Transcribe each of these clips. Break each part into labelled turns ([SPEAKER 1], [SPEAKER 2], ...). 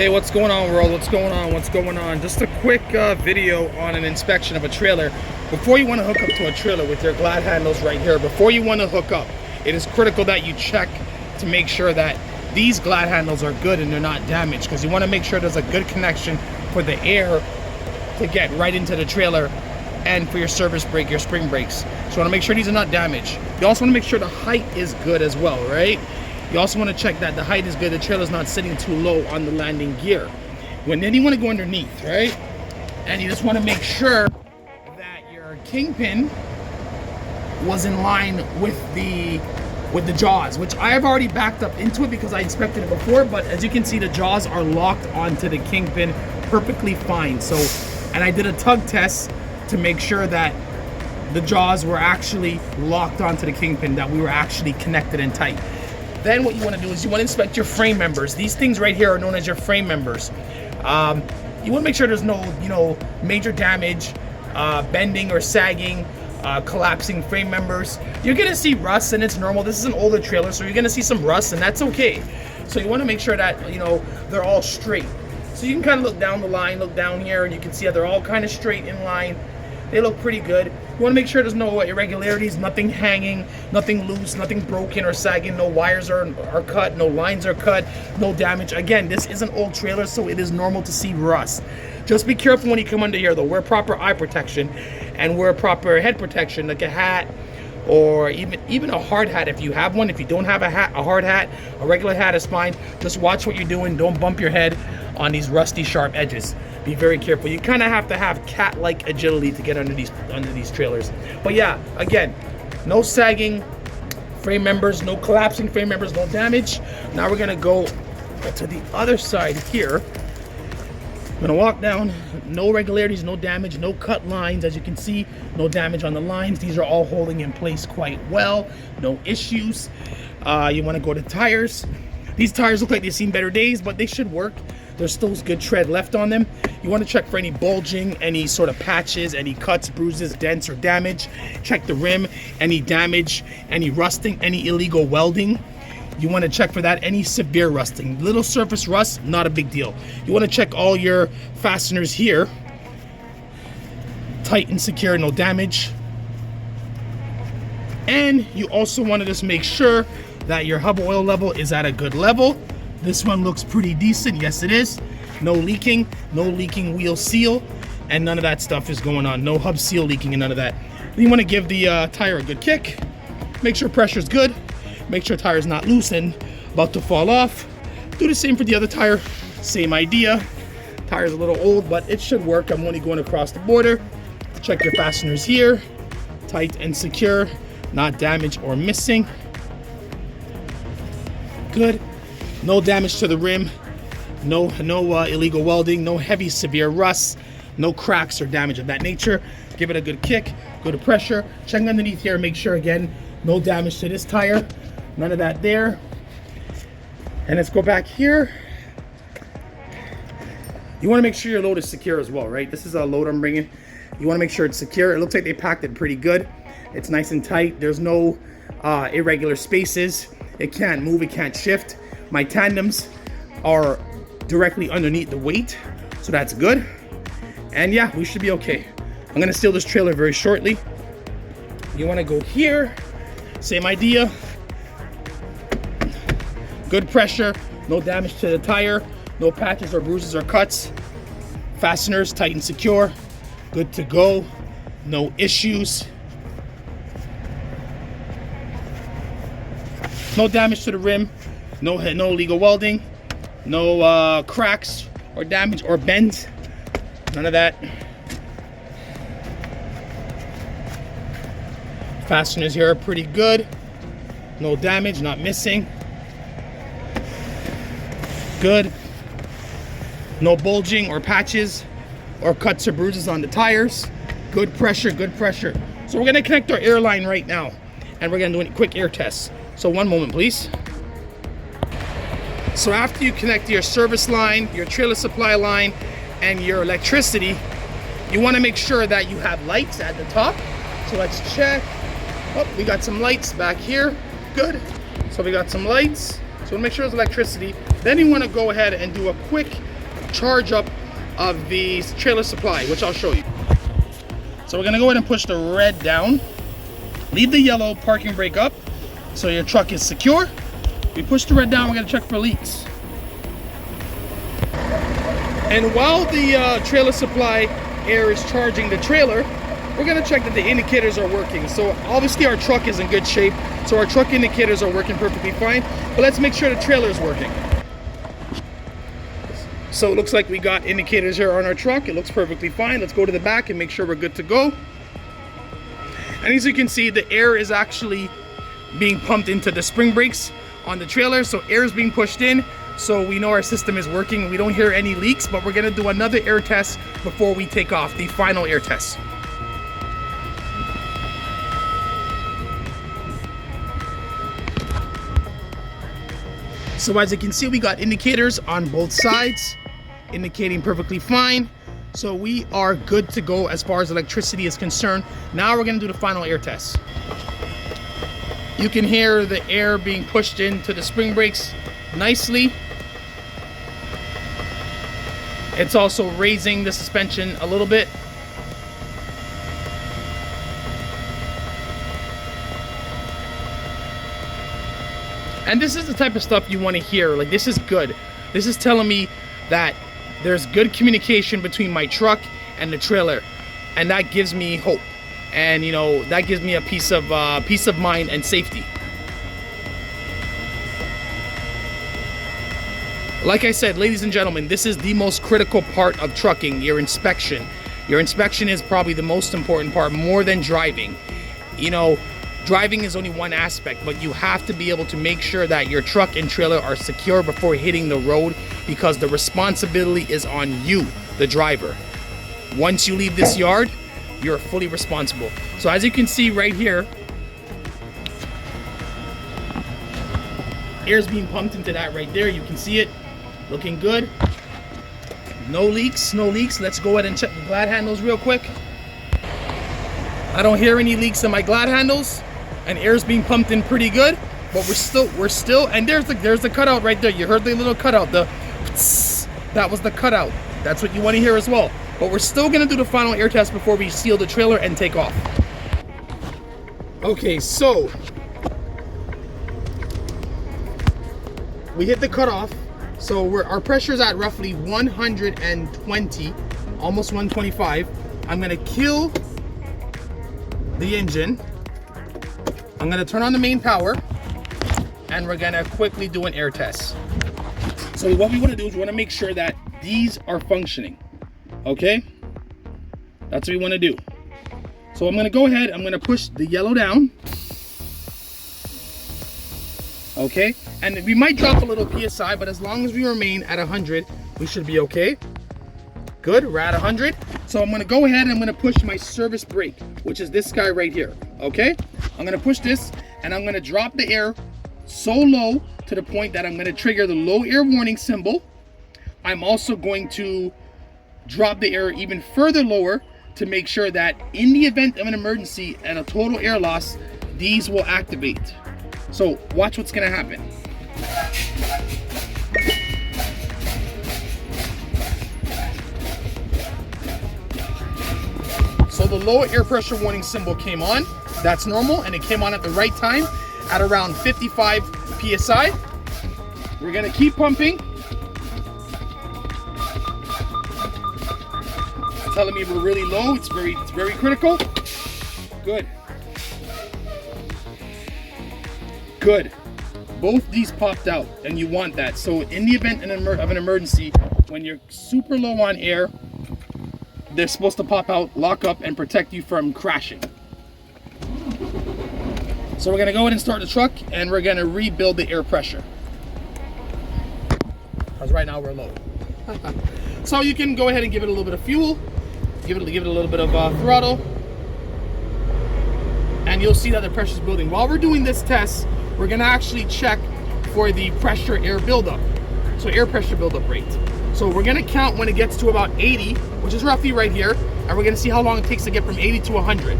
[SPEAKER 1] Hey, what's going on, world? What's going on? What's going on? Just a quick video on an inspection of a trailer. Before you want to hook up to a trailer with your glad handles right here, before you want to hook up, it is critical that you check to make sure that these glad handles are good and they're not damaged, because you want to make sure there's a good connection for the air to get right into the trailer and for your service brake, your spring brakes. So you want to make sure these are not damaged. You also want to make sure the height is good as well, right? You also want to check that the height is good, the trailer's not sitting too low on the landing gear. Then you want to go underneath, right? And you just want to make sure that your kingpin was in line with the jaws, which I have already backed up into it because I inspected it before, but as you can see, the jaws are locked onto the kingpin perfectly fine. So, and I did a tug test to make sure that the jaws were actually locked onto the kingpin, that we were actually connected and tight. Then what you want to do is you want to inspect your frame members. These things right here are known as your frame members. You want to make sure there's no, major damage, bending or sagging, collapsing frame members. You're going to see rust, and it's normal. This is an older trailer, so you're going to see some rust, and that's okay. So you want to make sure that, they're all straight. So you can kind of look down the line, look down here, and you can see that they're all kind of straight in line. They look pretty good. You want to make sure there's no irregularities, nothing hanging, nothing loose, nothing broken or sagging, no wires are cut, no lines are cut, no damage. Again, this is an old trailer, so it is normal to see rust. Just be careful when you come under here, though. Wear proper eye protection and wear proper head protection, like a hat or even a hard hat if you have one. If you don't have a hard hat, a regular hat is fine. Just watch what you're doing. Don't bump your head on these rusty, sharp edges. Be very careful. You kind of have to have cat-like agility to get under these trailers. But yeah, again, no sagging frame members, no collapsing frame members, no damage. Now we're gonna go to the other side here. I'm gonna walk down. No irregularities, no damage, no cut lines. As you can see, no damage on the lines. These are all holding in place quite well. No issues. You want to go to tires. These tires look like they've seen better days, but they should work. There's still good tread left on them. You want to check for any bulging, any sort of patches, any cuts, bruises, dents, or damage. Check the rim, any damage, any rusting, any illegal welding. You want to check for that. Any severe rusting. Little surface rust, not a big deal. You want to check all your fasteners here. Tight and secure, no damage. And you also want to just make sure that your hub oil level is at a good level. This one looks pretty decent. Yes, it is. No leaking wheel seal, and none of that stuff is going on. No hub seal leaking and none of that. You want to give the tire a good kick. Make sure pressure's good. Make sure tire's not loose and about to fall off. Do the same for the other tire. Same idea. Tire's a little old, but it should work. I'm only going across the border. Check your fasteners here. Tight and secure. Not damaged or missing. Good. No damage to the rim. No illegal welding. No heavy severe rust. No cracks or damage of that nature. Give it a good kick. Go to pressure. Check underneath here. Make sure, again, no damage to this tire. None of that there. And let's go back here. You want to make sure your load is secure as well, right? This is a load I'm bringing. You want to make sure it's secure. It looks like they packed it pretty good. It's nice and tight. There's no irregular spaces. It can't move. It can't shift. My tandems are directly underneath the weight, so that's good. And yeah, we should be okay. I'm gonna steal this trailer very shortly. You want to go here. Same idea. Good pressure. No damage to the tire. No patches or bruises or cuts. Fasteners tight and secure. Good to go. No issues. No damage to the rim. No illegal welding. No cracks or damage or bends. None of that. Fasteners here are pretty good. No damage, not missing. Good. No bulging or patches or cuts or bruises on the tires. Good pressure, good pressure. So we're gonna connect our air line right now, and we're gonna do a quick air test. So one moment, please. So after you connect your service line, your trailer supply line, and your electricity, you want to make sure that you have lights at the top. So let's check. Oh, we got some lights back here. Good. So we got some lights. So we'll make sure there's electricity. Then you want to go ahead and do a quick charge up of the trailer supply, which I'll show you. So we're gonna go ahead and push the red down. Leave the yellow parking brake up so your truck is secure. We push the red down, we're gonna check for leaks. And while the trailer supply air is charging the trailer, we're gonna check that the indicators are working. So obviously our truck is in good shape, so our truck indicators are working perfectly fine, but let's make sure the trailer is working. So it looks like we got indicators here on our truck. It looks perfectly fine. Let's go to the back and make sure we're good to go. And as you can see, the air is actually being pumped into the spring brakes on the trailer. So air is being pushed in. So we know our system is working. We don't hear any leaks, but we're gonna do another air test before we take off, the final air test. So as you can see, we got indicators on both sides, indicating perfectly fine. So we are good to go as far as electricity is concerned. Now we're gonna do the final air test. You can hear the air being pushed into the spring brakes nicely. It's also raising the suspension a little bit. And this is the type of stuff you want to hear. Like, this is good. This is telling me that there's good communication between my truck and the trailer, and that gives me hope. And you know, that gives me a peace of mind and safety. Like I said, ladies and gentlemen, this is the most critical part of trucking, your inspection. Your inspection is probably the most important part, more than driving. You know, driving is only one aspect, but you have to be able to make sure that your truck and trailer are secure before hitting the road, because the responsibility is on you, the driver. Once you leave this yard, you're fully responsible. So as you can see right here, air's being pumped into that right there. You can see it looking good. No leaks, no leaks. Let's go ahead and check the glad handles real quick. I don't hear any leaks in my glad handles, and air's being pumped in pretty good, but we're still, and there's the cutout right there. You heard the little cutout, the ptss, that was the cutout. That's what you want to hear as well. But we're still gonna do the final air test before we seal the trailer and take off. Okay, so we hit the cutoff. So our pressure's at roughly 120, almost 125. I'm gonna kill the engine. I'm gonna turn on the main power, and we're gonna quickly do an air test. So what we wanna do is we wanna make sure that these are functioning, okay? That's what we wanna do. So I'm gonna go ahead, I'm gonna push the yellow down. Okay, and we might drop a little PSI, but as long as we remain at 100, we should be okay. Good, we're at 100. So I'm gonna go ahead and I'm gonna push my service brake, which is this guy right here, okay? I'm gonna push this, and I'm gonna drop the air so low to the point that I'm gonna trigger the low air warning symbol. I'm also going to drop the air even further lower to make sure that in the event of an emergency and a total air loss, these will activate. So watch what's gonna happen. So the low air pressure warning symbol came on. That's normal, and it came on at the right time at around 55 PSI. We're gonna keep pumping. It's telling me we're really low. It's very critical. Good. Good. Both these popped out, and you want that. So in the event of an emergency, when you're super low on air, they're supposed to pop out, lock up, and protect you from crashing. So we're gonna go ahead and start the truck, and we're gonna rebuild the air pressure. Because right now we're low. So you can go ahead and give it a little bit of fuel, give it a little bit of throttle, and you'll see that the pressure is building. While we're doing this test, we're gonna actually check for the pressure air buildup. So air pressure buildup rate. So we're gonna count when it gets to about 80, which is roughly right here, and we're gonna see how long it takes to get from 80 to 100.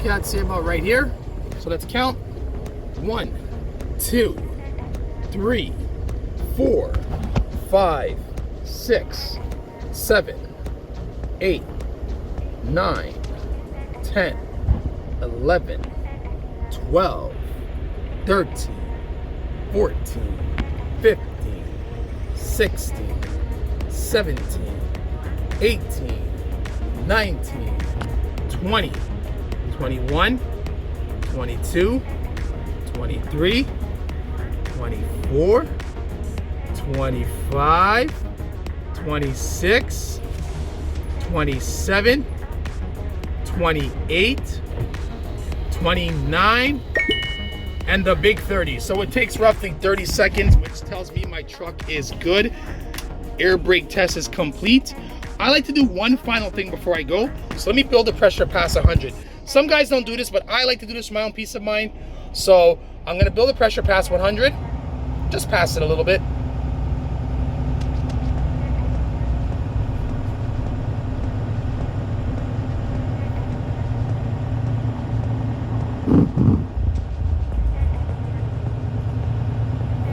[SPEAKER 1] Okay, I'd say about right here. So let's count. 1, 2, 3, 4, 5, 6, 7, 8, 9, 10, 11, 12, 13, 14, 15, 16, 17, 18, 19, 20, 21, 22, 23, 24, 25, 26, 27, 28, 29, and the big 30. So it takes roughly 30 seconds, which tells me my truck is good. Air brake test is complete. I like to do one final thing before I go. So let me build the pressure past 100. Some guys don't do this, but I like to do this for my own peace of mind. So I'm gonna build the pressure past 100. Just pass it a little bit.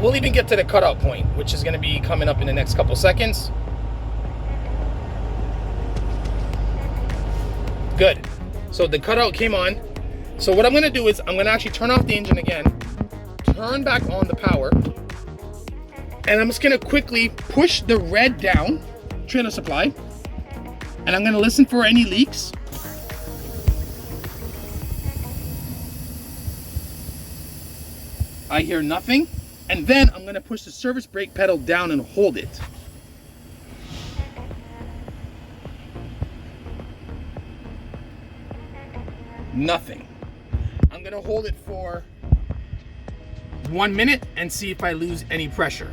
[SPEAKER 1] We'll even get to the cutout point, which is gonna be coming up in the next couple seconds. Good. So the cutout came on. So what I'm gonna do is I'm gonna actually turn off the engine again, turn back on the power, and I'm just gonna quickly push the red down, trailer supply, and I'm gonna listen for any leaks. I hear nothing. And then I'm gonna push the service brake pedal down and hold it. Nothing. I'm gonna hold it for 1 minute and see if I lose any pressure.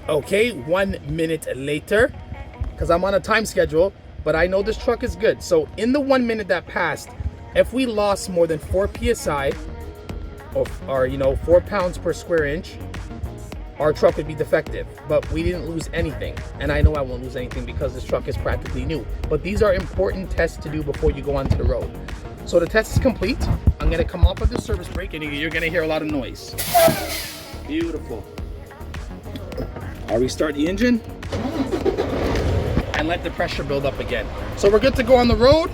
[SPEAKER 1] Okay, 1 minute later, because I'm on a time schedule, but I know this truck is good. So in the 1 minute that passed, if we lost more than 4 PSI, or 4 pounds per square inch, our truck would be defective. But we didn't lose anything. And I know I won't lose anything because this truck is practically new. But these are important tests to do before you go onto the road. So the test is complete. I'm gonna come off of the service brake and you're gonna hear a lot of noise. Beautiful. I'll restart the engine and let the pressure build up again. So we're good to go on the road.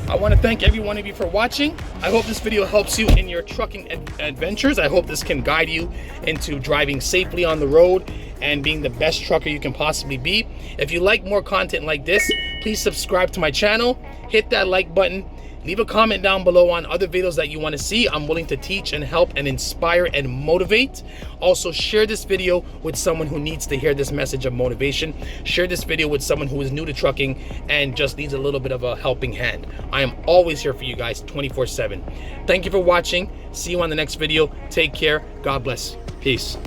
[SPEAKER 1] I want to thank every one of you for watching. I hope this video helps you in your trucking adventures. I hope this can guide you into driving safely on the road and being the best trucker you can possibly be. If you like more content like this, please subscribe to my channel, hit that like button, leave a comment down below on other videos that you want to see. I'm willing to teach and help and inspire and motivate. Also, share this video with someone who needs to hear this message of motivation. Share this video with someone who is new to trucking and just needs a little bit of a helping hand. I am always here for you guys 24/7. Thank you for watching. See you on the next video. Take care. God bless. Peace.